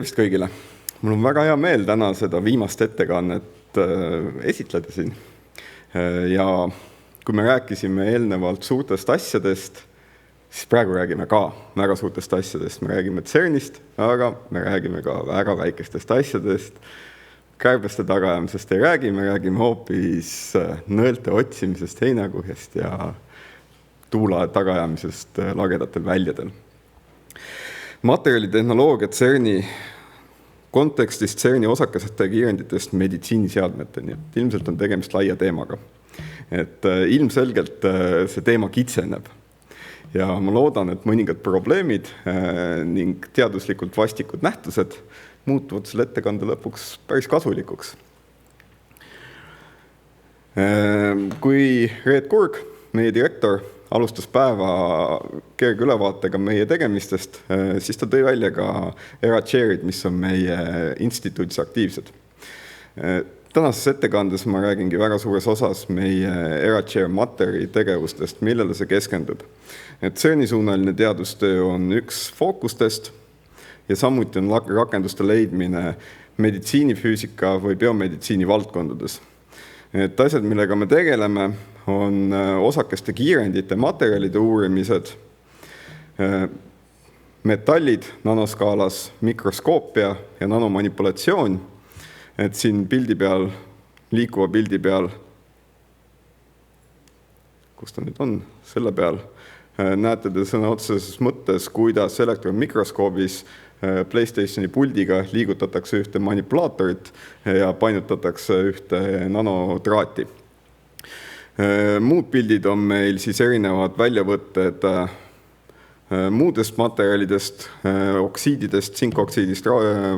Tervist kõigile! Mul on väga hea meel täna seda viimast ettekannet esitleda siin. Ja kui me rääkisime eelnevalt suurtest asjadest, siis praegu räägime ka väga suurtest asjadest. Me räägime CERNist, aga me räägime ka väga väikestest asjadest. Kärbeste tagaajamisest ei räägi, me räägime hoopis nõelte otsimisest heinakuhjast ja tuula tagaajamisest lagedatel väljadel. Materjalitehnoloogia CERNi kontekstist CERNi osakeste kiirenditest meditsiiniseadmeteni. Ilmselt on tegemist laia teemaga. Ilmselgelt see teema kitseneb. Ja ma loodan, et mõningad probleemid ning teaduslikult vastikud nähtused muutuvad selle ettekande lõpuks päris kasulikuks. Kui Reet Kurg, meie direktor, alustas päeva kerge ülevaatega meie tegemistest, siis ta tõi välja ka ERA-chair'id, mis on meie instituudis aktiivsed. Tänases ettekandes ma räägingi väga suures osas meie ERA-chair Materi tegevustest, millele see keskendub. CERNi-suunaline teadustöö on üks fookustest ja samuti on rakenduste leidmine meditsiinifüüsika või biomeditsiini valdkondades. Asjad, millega me tegeleme, on osakeste kiirendite materjalide uurimised, metallid nanoskaalas, mikroskoopia ja nanomanipulatsioon. Siin pildi peal, liikuva pildi peal, kus ta nüüd on, selle peal, näete te sõna otseses mõttes, kuidas elektronmikroskoobis PlayStationi puldiga liigutatakse ühte manipulaatorit ja painutatakse ühte nanotraati. Muud pildid on meil siis erinevad väljavõtted muudest materjalidest, oksiididest, tsinkoksiidist,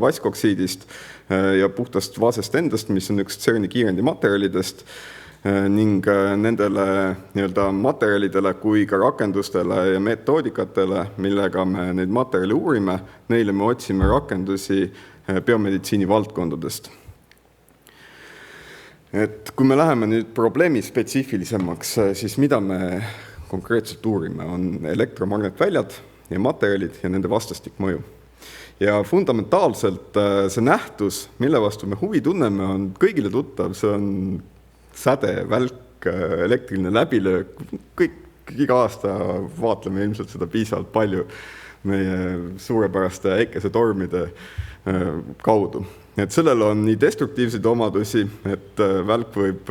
vaskoksiidist ja puhtast vasest endast, mis on üks CERNi kiirendi materjalidest ning nendele materjalidele kui ka rakendustele ja metoodikatele, millega me neid materjali uurime, neile me otsime rakendusi biomeditsiini valdkondadest. Kui me läheme nüüd probleemi spetsiifilisemaks, siis mida me konkreetselt uurime, on elektromagnetväljad ja materjalid ja nende vastastik mõju. Ja fundamentaalselt see nähtus, mille vastu me huvi tunneme, on kõigile tuttav, see on säde, välk, elektriline läbilöök, kõik iga aasta vaatleme ilmselt seda piisavalt palju meie suurepäraste äikesetormide kaudu. Sellel on nii destruktiivseid omadusi, et välk võib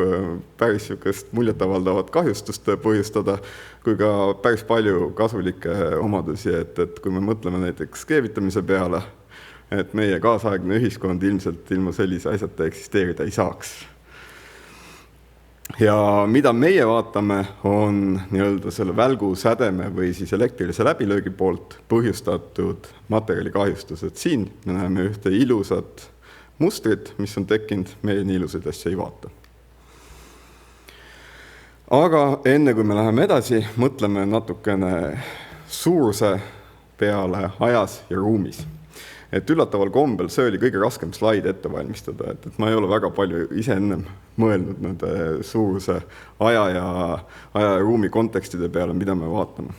päris muljetavaldavat kahjustust põhjustada, kui ka päris palju kasulikke omadusi, et kui me mõtleme näiteks keevitamise peale, et meie kaasaegne ühiskond ilmselt ilma sellise asjata eksisteerida ei saaks. Ja mida meie vaatame, on selle välgu sädeme või siis elektrilise läbilöögi poolt põhjustatud materjali kahjustused. Siin me näeme ühte ilusat mustrit, mis on tekkinud, meie nii ilusaid asja ei vaata. Aga enne kui me läheme edasi, mõtleme natukene suuruse peale ajas ja ruumis. Üllataval kombel see oli kõige raskem slaid ette valmistada, et ma ei ole väga palju ise ennem mõelnud nende suuruse aja ja ruumi kontekstide peale, mida me vaatame.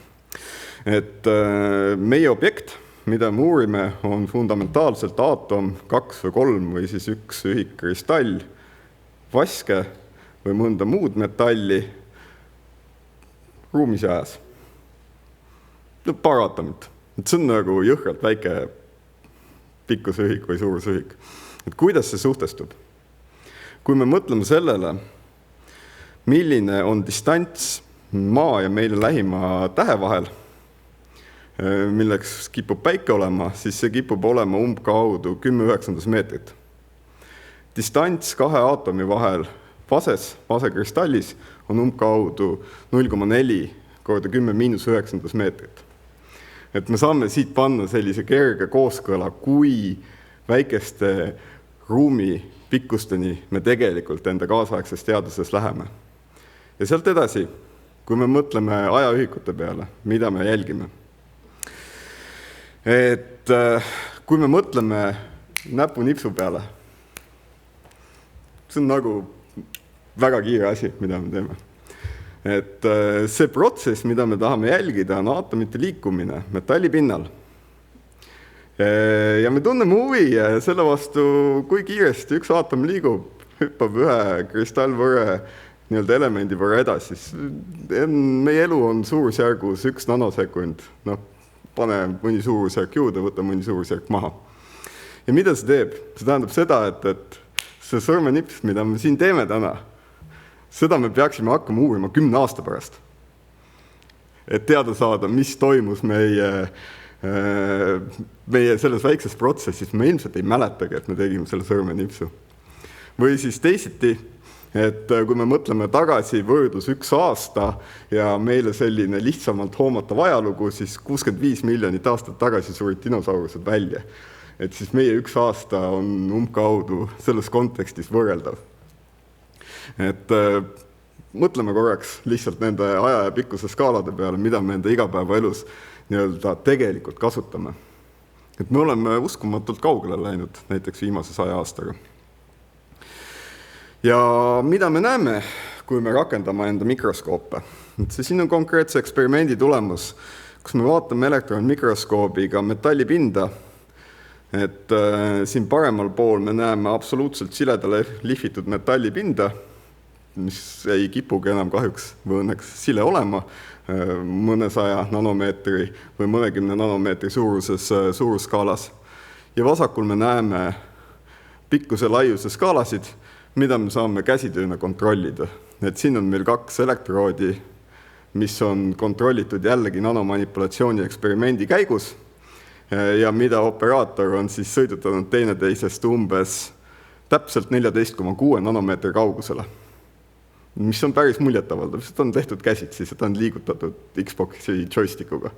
Meie objekt, mida me uurime, on fundamentaalselt aatom, 2 või 3 või siis üks ühik kristall, vaske või mõnda muud metalli ruumis ja ajas. Paar aatomit. See on nagu jõhkralt väike pikkusühik või suurusühik. Kuidas see suhtestub? Kui me mõtleme sellele, milline on distants maa ja meile lähima tähe vahel, milleks kipub päike olema, siis see kipub olema umbkaudu 10/9 meetrit. Distants 2 aatomi vahel vasekristallis on umbkaudu 0,4 korda 10⁻⁹ meetrit. Me saame siit panna sellise kerge kooskõla, kui väikeste ruumi pikkusteni me tegelikult enda kaasaegses teaduses läheme. Ja sealt edasi, kui me mõtleme ajaühikute peale, mida me jälgime. Kui me mõtleme näpunipsu peale, see on nagu väga kiire asi, mida me teeme. See protsess, mida me tahame jälgida, on aatomite liikumine metalli pinnal. Ja me tunneme huvi selle vastu, kui kiiresti üks aatom liigub, hüppab ühe kristallvõrre nii-öelda elemendi võrra edasi. Meie elu on suurusjärgus 1 nanosekund. Pane mõni suurusjärk juurde, võta mõni suurusjärk maha. Ja mida see teeb? See tähendab seda, et see sõrmenips, mida me siin teeme täna, seda me peaksime hakkama uurima 10 aasta pärast. Et teada saada, mis toimus meie selles väikses protsessis. Me ilmselt ei mäletagi, et me tegime selle sõrmenipsu. Või siis teisiti, et kui me mõtleme tagasi võrdlus 1 aasta ja meile selline lihtsamalt hoomatav ajalugu, siis 65 miljonit aastat tagasi surid dinosaurused välja. Et siis meie 1 aasta on umbkaudu selles kontekstis võrreldav. Et mõtleme korraks lihtsalt nende aja ja pikkuse skaalade peale, mida me enda igapäevaelus nii-öelda tegelikult kasutame. Et me oleme uskumatult kaugele läinud näiteks viimase 100 aastaga. Ja mida me näeme, kui me rakendame enda mikroskoope? Et siin on konkreetse eksperimendi tulemus, kus me vaatame elektronmikroskoobiga metallipinda. Et siin paremal pool me näeme absoluutselt siledale lihvitud metallipinda, mis ei kipugi enam kahjuks või õnneks sile olema mõnesaja nanomeetri või mõnekümne nanomeetri suurusskaalas. Ja vasakul me näeme pikkuse laiuse skaalasid, mida me saame käsitööna kontrollida. Et siin on meil 2 elektroodi, mis on kontrollitud jällegi nanomanipulatsiooni eksperimendi käigus ja mida operaator on siis sõidutanud teineteisest umbes täpselt 14,6 nanomeetri kaugusele. Mis on päris muljetavaldav, seda on tehtud käsitsi, seda on liigutatud Xboxi joystikuga.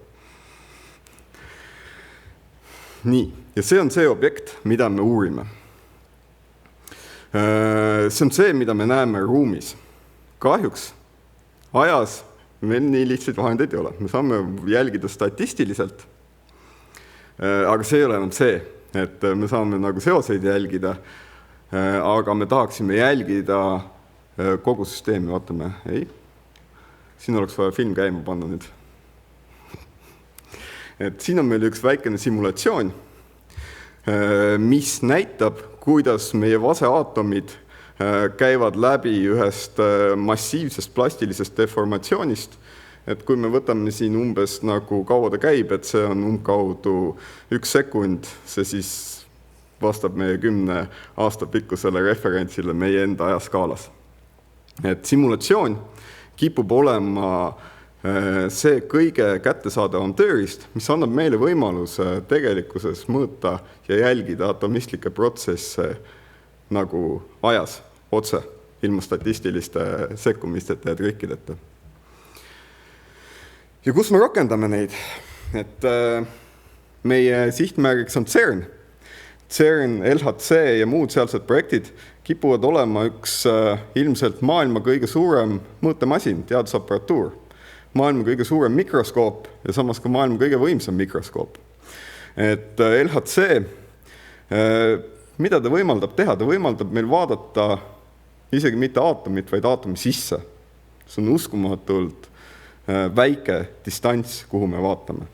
Nii, ja see on see objekt, mida me uurime. See on see, mida me näeme ruumis. Kahjuks ajas meil nii lihtsaid vahendeid ei ole. Me saame jälgida statistiliselt, aga see ei ole enam see, et me saame nagu seoseid jälgida, aga me tahaksime jälgida kogu süsteemi, vaatame, ei. Siin oleks vaja film käima panna nüüd. Et siin on meil üks väikene simulatsioon, mis näitab, kuidas meie vaseaatomid käivad läbi ühest massiivsest plastilisest deformatsioonist. Et kui me võtame siin umbes nagu kaua ta käib, et see on umbkaudu 1 sekund, see siis vastab meie 10 aasta pikkusele referentsile meie enda ajaskaalas. Et simulatsioon kipub olema see kõige kättesaadavam tööriist, mis annab meile võimaluse tegelikkuses mõõta ja jälgida atomistlikke protsesse nagu ajas, otse, ilma statistiliste sekkumisteta ja trikkideta. Ja kus me rakendame neid? Et meie sihtmärgiks on CERN. CERN, LHC ja muud sealsed projektid kipuvad olema üks ilmselt maailma kõige suurem mõõtemasin, teadusapparatuur, maailma kõige suurem mikroskoop ja samas ka maailma kõige võimsam mikroskoop. Et LHC, mida ta võimaldab teha? Ta võimaldab meil vaadata isegi mitte aatomit, vaid aatomi sisse. See on uskumatult väike distants, kuhu me vaatame.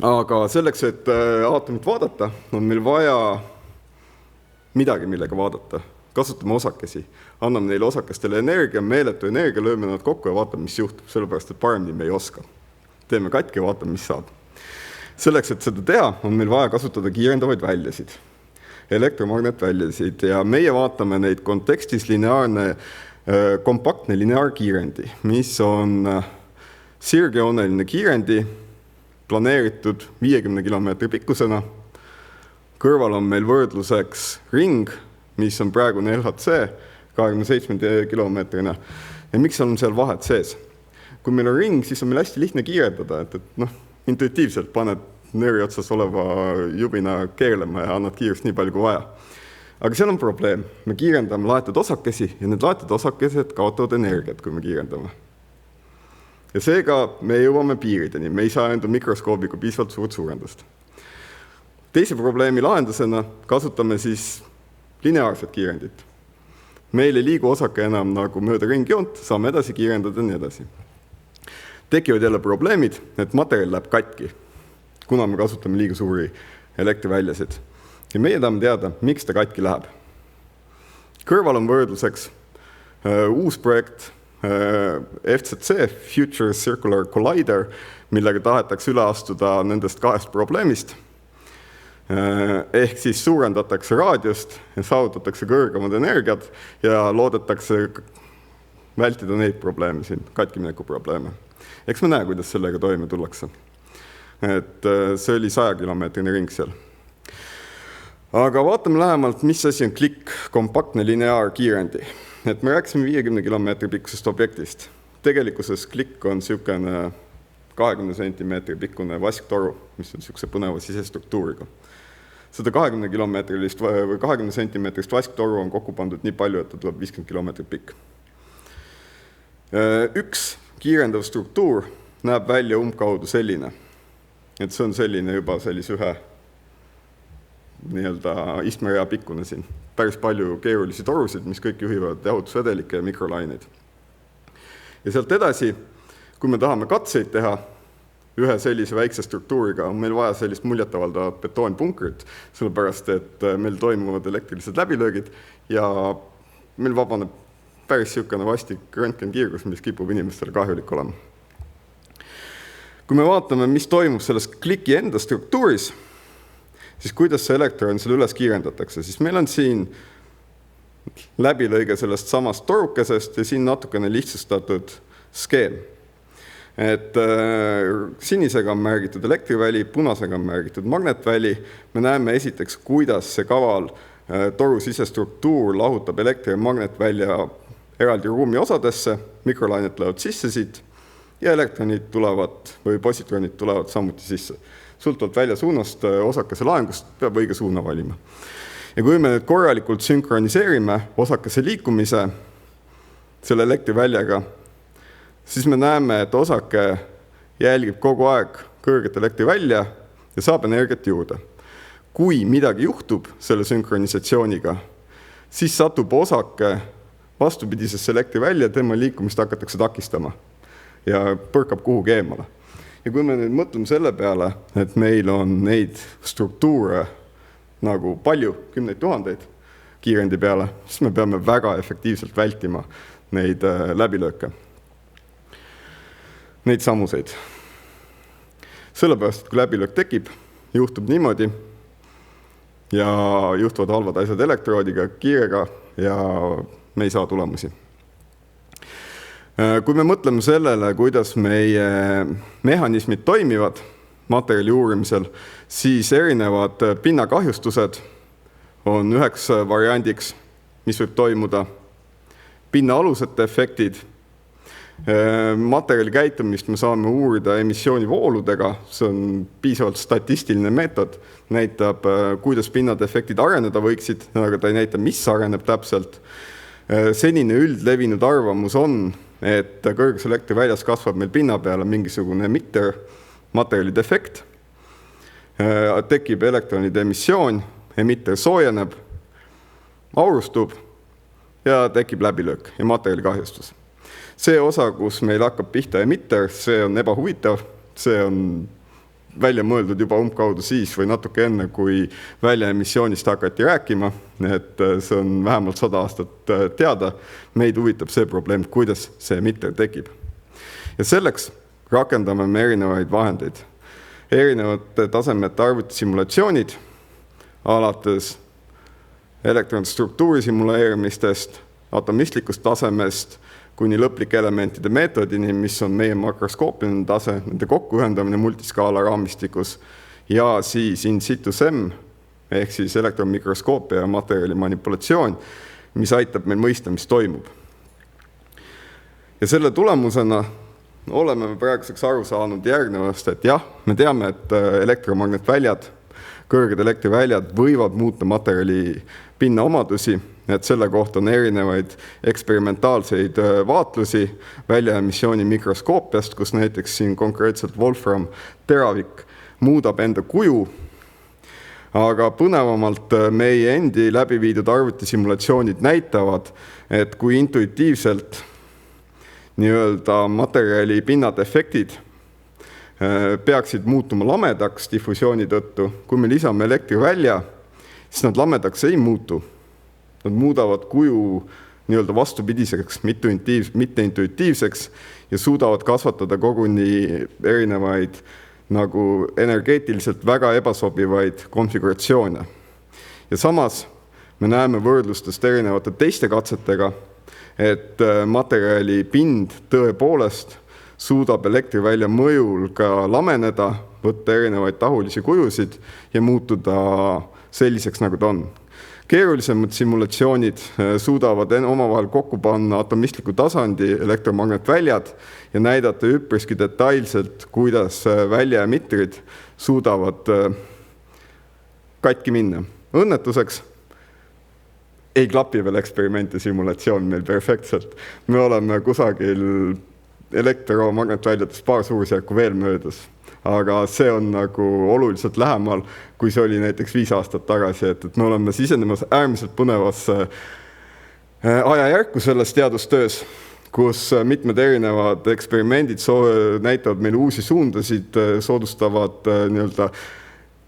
Aga selleks, et aatomit vaadata, on meil vaja midagi, millega vaadata. Kasutame osakesi. Anname neile osakestele energia, meeletu energia, lööme nad kokku ja vaatame, mis juhtub, sellepärast, et paremini me ei oska. Teeme katki ja vaatame, mis saab. Selleks, et seda teha, on meil vaja kasutada kiirendavaid väljasid, elektromagnetväljasid, ja meie vaatame neid kontekstis kompaktne lineaarkiirendi, mis on sirgjooneline kiirendi, planeeritud 50 kilomeetri pikkusena. Kõrval on meil võrdluseks ring, mis on praegune LHC, 27 kilomeetrina. Ja miks on seal vahet sees? Kui meil on ring, siis on meil hästi lihtne kiirendada, et intuitiivselt paned nööri otsas oleva jubina keerlema ja annad kiirust nii palju kui vaja. Aga seal on probleem. Me kiirendame laetud osakesi ja need laetud osakesed kaotavad energiat, kui me kiirendame. Ja seega me jõuame piirideni. Me ei saa enda mikroskoobiga piisavalt suurt suurendust. Teise probleemi lahendusena kasutame siis lineaarset kiirendit. Meil ei liigu osake enam nagu mööda ringjoont, saame edasi kiirendada ja nii edasi. Tekivad jälle probleemid, et materjal läheb katki. kuna me kasutame liiga suuri elektriväljasid. Ja meie tahame teada, miks ta katki läheb. Kõrval on võrdluseks uus projekt FCC, Future Circular Collider, millega tahetakse üle astuda nendest 2 probleemist. Ehk siis suurendatakse raadiust ja saavutatakse kõrgemad energiat ja loodetakse vältida neid probleeme siin, katkimineku probleeme. Eks me näe, kuidas sellega toime tullakse. Et see oli 100 kilomeetrini ring seal. Aga vaatame lähemalt, mis asi on klikk, kompaktne lineaarkiirendi. Et me rääkisime 50 kilomeetri pikkusest objektist. Tegelikkuses klikk on niisugune 20 sentimeetri pikkune vasktoru, mis on niisuguse põneva sisestruktuuriga. Seda 20 kilomeetrilist või 20 sentimeetrist vasktoru on kokku pandud nii palju, et ta tuleb 50 kilomeetrit pikk. Üks kiirendav struktuur näeb välja umbkaudu selline. Et see on selline juba sellise ühe istmerea pikkune siin. Päris palju keerulisi torusid, mis kõik juhivad jahutusvedelikke ja mikrolaineid. Ja sealt edasi, kui me tahame katseid teha ühe sellise väikse struktuuriga, on meil vaja sellist muljetavaldavad betoonpunkrit, sellepärast, et meil toimuvad elektrilised läbilöögid ja meil vabaneb päris niisugune vastik röntgenkiirgus, mis kipub inimestele kahjulik olema. Kui me vaatame, mis toimub selles kliki enda struktuuris, siis kuidas see elektron selle üles kiirendatakse, siis meil on siin läbilõige sellest samast torukesest ja siin natukene lihtsustatud skeem. Et sinisega on märgitud elektriväli, punasega on märgitud magnetväli. Me näeme esiteks, kuidas see kaval toru sisestruktuur lahutab elektri- ja magnetvälja eraldi ruumi osadesse, mikrolainet lähevad sisse siit ja elektronid tulevad või positronid tulevad samuti sisse. Sõltuvalt välja suunast osakese laengust peab õige suuna valima. Ja kui me nüüd korralikult sünkroniseerime osakese liikumise selle elektriväljaga, siis me näeme, et osake jälgib kogu aeg kõrget elektrivälja ja saab energiat juurde. Kui midagi juhtub selle sünkronisatsiooniga, siis satub osake vastupidisesse elektrivälja, tema liikumist hakatakse takistama ja põrkab kuhugi eemale. Ja kui me nüüd mõtleme selle peale, et meil on neid struktuure nagu palju, 10 000 kiirendi peale, siis me peame väga efektiivselt vältima neid läbilööke. Neid samuseid. Sellepärast, et kui läbilöök tekib, juhtub niimoodi ja juhtuvad halvad asjad elektroodiga, kiirega ja me ei saa tulemusi. Kui me mõtleme sellele, kuidas meie mehhanismid toimivad materjali uurimisel, siis erinevad pinnakahjustused on üheks variandiks, mis võib toimuda. Pinnaalusete efektid. Materjali käitumist me saame uurida emissioonivooludega, see on piisavalt statistiline meetod, näitab, kuidas pinnade efektid areneda võiksid, aga ta ei näita, mis areneb täpselt. Senine üldlevinud arvamus on, et kõrges elektriväljas kasvab meil pinna peale mingisugune emitter, materjalide efekt, tekib elektronide emissioon, emitter soojeneb, aurustub ja tekib läbilöök ja materjali kahjustus. See osa, kus meil hakkab pihta emitter, see on ebahuvitav, see on välja mõeldud juba umbkaudu siis või natuke enne, kui väljaemissioonist hakati rääkima, et see on vähemalt 100 aastat teada. Meid huvitab see probleem, kuidas see emitter tekib. Ja selleks rakendame me erinevaid vahendeid. Erinevate tasemete arvutisimulatsioonid, alates elektronstruktuuri simuleerimistest, atomistlikust tasemest, kuni lõplike elementide meetodini, mis on meie makroskoopiline tase, nende kokkuühendamine multiskaala raamistikus ja siis in situ SEM, ehk siis elektronmikroskoopia ja materjali manipulatsioon, mis aitab meil mõista, mis toimub. Ja selle tulemusena oleme praeguseks aru saanud järgnevast, et jah, me teame, et elektromagnetväljad, kõrged elektriväljad võivad muuta materjali pinna omadusi, et selle kohta on erinevaid eksperimentaalseid vaatlusi väljaemissiooni mikroskoopiast, kus näiteks siin konkreetselt Wolfram teravik muudab enda kuju, aga põnevamalt meie endi läbi viidud arvutisimulatsioonid näitavad, et kui intuitiivselt nii-öelda materjali pinnad efektid peaksid muutuma lamedaks diffusiooni tõttu. Kui me lisame elektri välja, siis nad lamedaks ei muutu. Nad muudavad kuju nii-öelda vastupidiseks, mitte intuitiivseks ja suudavad kasvatada koguni erinevaid nagu energeetiliselt väga ebasobivaid konfiguratsioone. Ja samas me näeme võrdlustest erinevate teiste katsetega, et materjali pind tõepoolest suudab elektrivälja mõjul ka lameneda, võtta erinevaid tahulisi kujusid ja muutuda selliseks, nagu ta on. Keerulisemad simulatsioonid suudavad omavahel kokku panna atomistliku tasandi elektromagnetväljad ja näidata üpriski detailselt, kuidas väljaemitrid suudavad katki minna. Õnnetuseks ei klapi veel eksperiment ja simulatsioon meil perfektselt. Me oleme kusagil elektromagnetväljadest paar suurusjärku veel möödas. Aga see on nagu oluliselt lähemal, kui see oli näiteks 5 aastat tagasi, et me oleme sisenemas äärmiselt põnevasse ajajärku selles teadustöös, kus mitmed erinevad eksperimendid näitavad meile uusi suundasid, soodustavad nii-öelda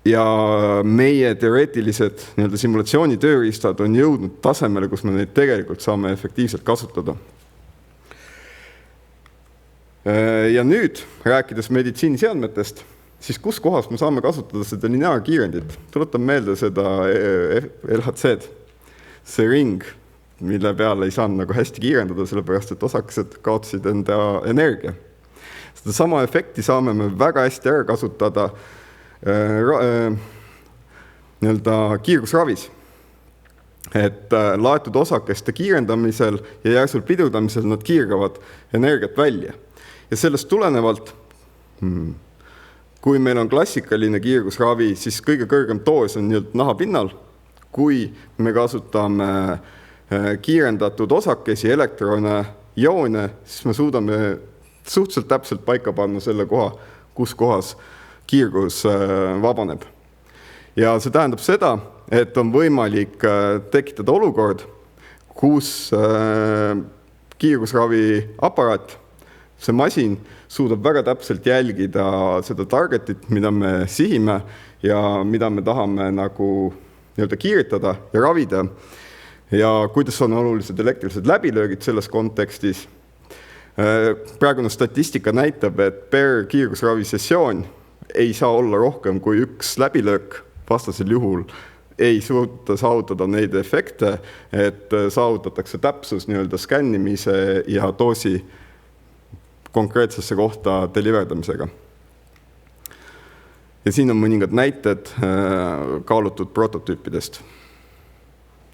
ja meie teoreetilised nii-öelda simulatsiooni tööriistad on jõudnud tasemele, kus me neid tegelikult saame efektiivselt kasutada. Ja nüüd, rääkides meditsiiniseadmetest, siis kus kohas me saame kasutada seda lineaarkiirendit? Tuletan meelde seda LHC-d, see ring, mille peale ei saanud nagu hästi kiirendada, sellepärast et osakesed kaotasid enda energia. Seda sama efekti saame me väga hästi ära kasutada nii-öelda kiirgusravis. Et laetud osakeste kiirendamisel ja järsult pidurdamisel nad kiirgavad energiat välja. Ja sellest tulenevalt, kui meil on klassikaline kiirgusravi, siis kõige kõrgem doos on nii-öelda nahapinnal. Kui me kasutame kiirendatud osakesi, elektrone, joone, siis me suudame suhteliselt täpselt paika panna selle koha, kus kohas kiirgus vabaneb. Ja see tähendab seda, et on võimalik tekitada olukord, kus kiirgusravi aparaat, see masin suudab väga täpselt jälgida seda targetit, mida me sihime ja mida me tahame nagu nii-öelda kiiritada ja ravida. Ja kuidas on olulised elektrilised läbilöögid selles kontekstis. Praegune statistika näitab, et per kiirgusravi sessioon ei saa olla rohkem kui 1 läbilöök, vastasel juhul ei suuta saavutada neid efekte, et saavutatakse täpsus nii-öelda skännimise ja doosi konkreetsesse kohta deliverdamisega. Ja siin on mõningad näited kaalutud prototüüpidest.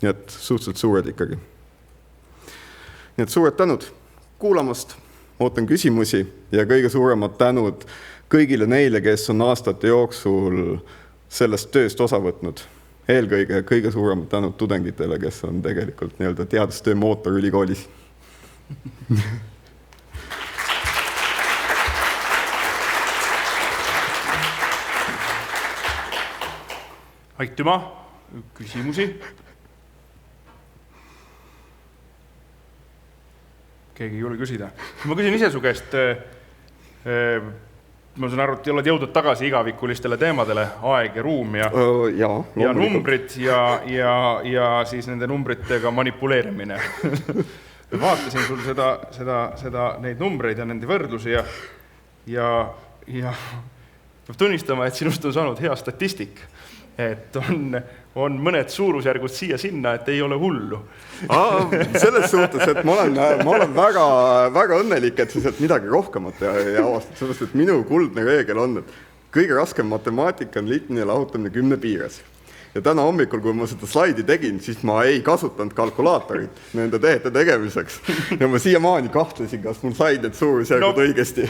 Nii et suhteliselt suured ikkagi. Nii et suured tänud kuulamast, ootan küsimusi ja kõige suuremad tänud kõigile neile, kes on aastate jooksul sellest tööst osa võtnud. Eelkõige kõige suuremad tänud tudengitele, kes on tegelikult nii-öelda teadustöö mootor ülikoolis. Aitüma, küsimusi. Keegi ei julge küsida. Ma küsin ise su käest, ma saan aru, et oled jõudnud tagasi igavikulistele teemadele, aeg ja ruum ja numbrid ja siis nende numbritega manipuleerimine. Vaatasin sul seda neid numbreid ja nende võrdlusi ja peab tunnistama, et sinust on saanud hea statistik. Et on mõned suurusjärgud siia-sinna, et ei ole hullu. Selles suhtes, et ma olen väga õnnelik, et sa sealt midagi rohkemat ei avastad, sellest, et minu kuldne reegel on, et kõige raskem matemaatika on liitmine ja lahutamine 10 piires. Ja täna hommikul, kui ma seda slaidi tegin, siis ma ei kasutanud kalkulaatorit nende tehete tegemiseks. Ja ma siiamaani kahtlesin, kas mul said need suurusjärgud õigesti.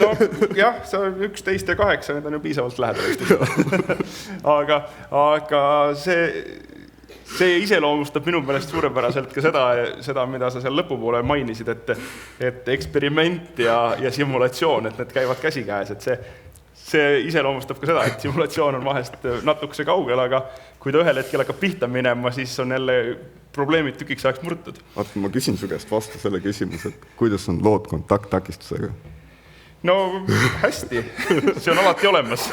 Jah, see on 11 ja 8, need on ju piisavalt lähedal. Aga see iseloomustab minu meelest suurepäraselt ka seda, mida sa seal lõpupoole mainisid, et eksperiment ja simulatsioon, et need käivad käsikäes, et see iseloomustab ka seda, et simulatsioon on vahest natukese kaugel, aga kui ta ühel hetkel hakkab pihta minema, siis on jälle probleemid tükiks ajaks murtud. Ma küsin su käest vastu selle küsimuse, et kuidas on lood kontakttakistusega? no hästi, see on alati olemas.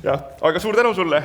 Jah, aga suur tänu sulle.